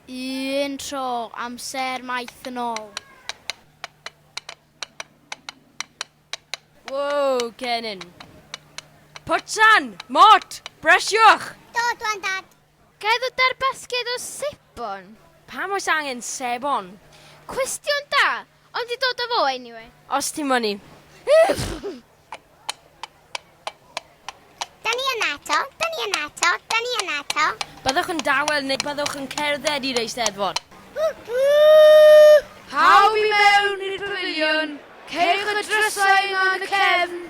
Un tro, amser maith yn ôl. Whoa, Gethin. Potsan, mort, bresiwch! Dod wan, dad. Gaedd o dar basged o sebon? Pam oes angen sebon? Cwestiwn da, ond i dod o fo anyway. Os ti'n mynnu. Da ni yn eto, da ni yn eto, da ni yn eto. Byddwch yn dawel neu byddwch yn cerdded i'r Eisteddfod? Haw i mewn i'r pafiliwn, cewch y drysau yn y cefn.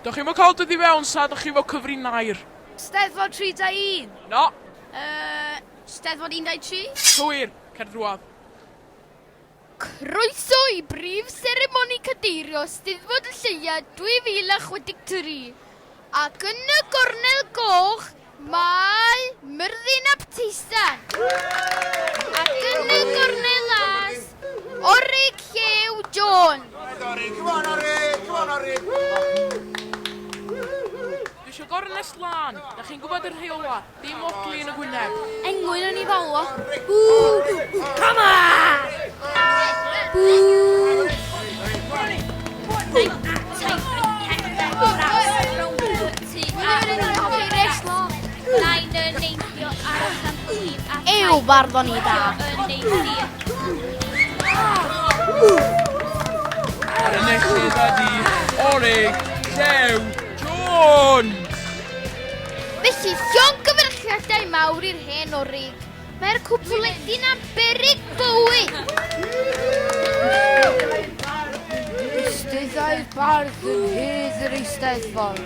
Dych chi'n cael dod i fewn sa, dych chi fel cyfri nair. Steddfod 3-1. No, Steddfod 1-3. cywir, cer drwad. Croeso i brif seremoni cadeirio Steddfod y Lleia 2023. Ac yn y gornel goch, mae Myrddin Apteisan. Ac yn y gornel las, Orig Llew John. Dwi eisiau gornes lan. Dych chi'n gwybod yr rheola, dim ogli yn y gwyneb. Engwyn yn ei falwo. Come on! Ew, barddon ni da. Ar y nechyd ydi Orig Llew Jones. Felly, llon gyfrchiadau mawr i'r hen Orig. Mae'r cwpwledi'n aberig bywyd. Eisteddau bardd yn hedd yr Eisteddfod.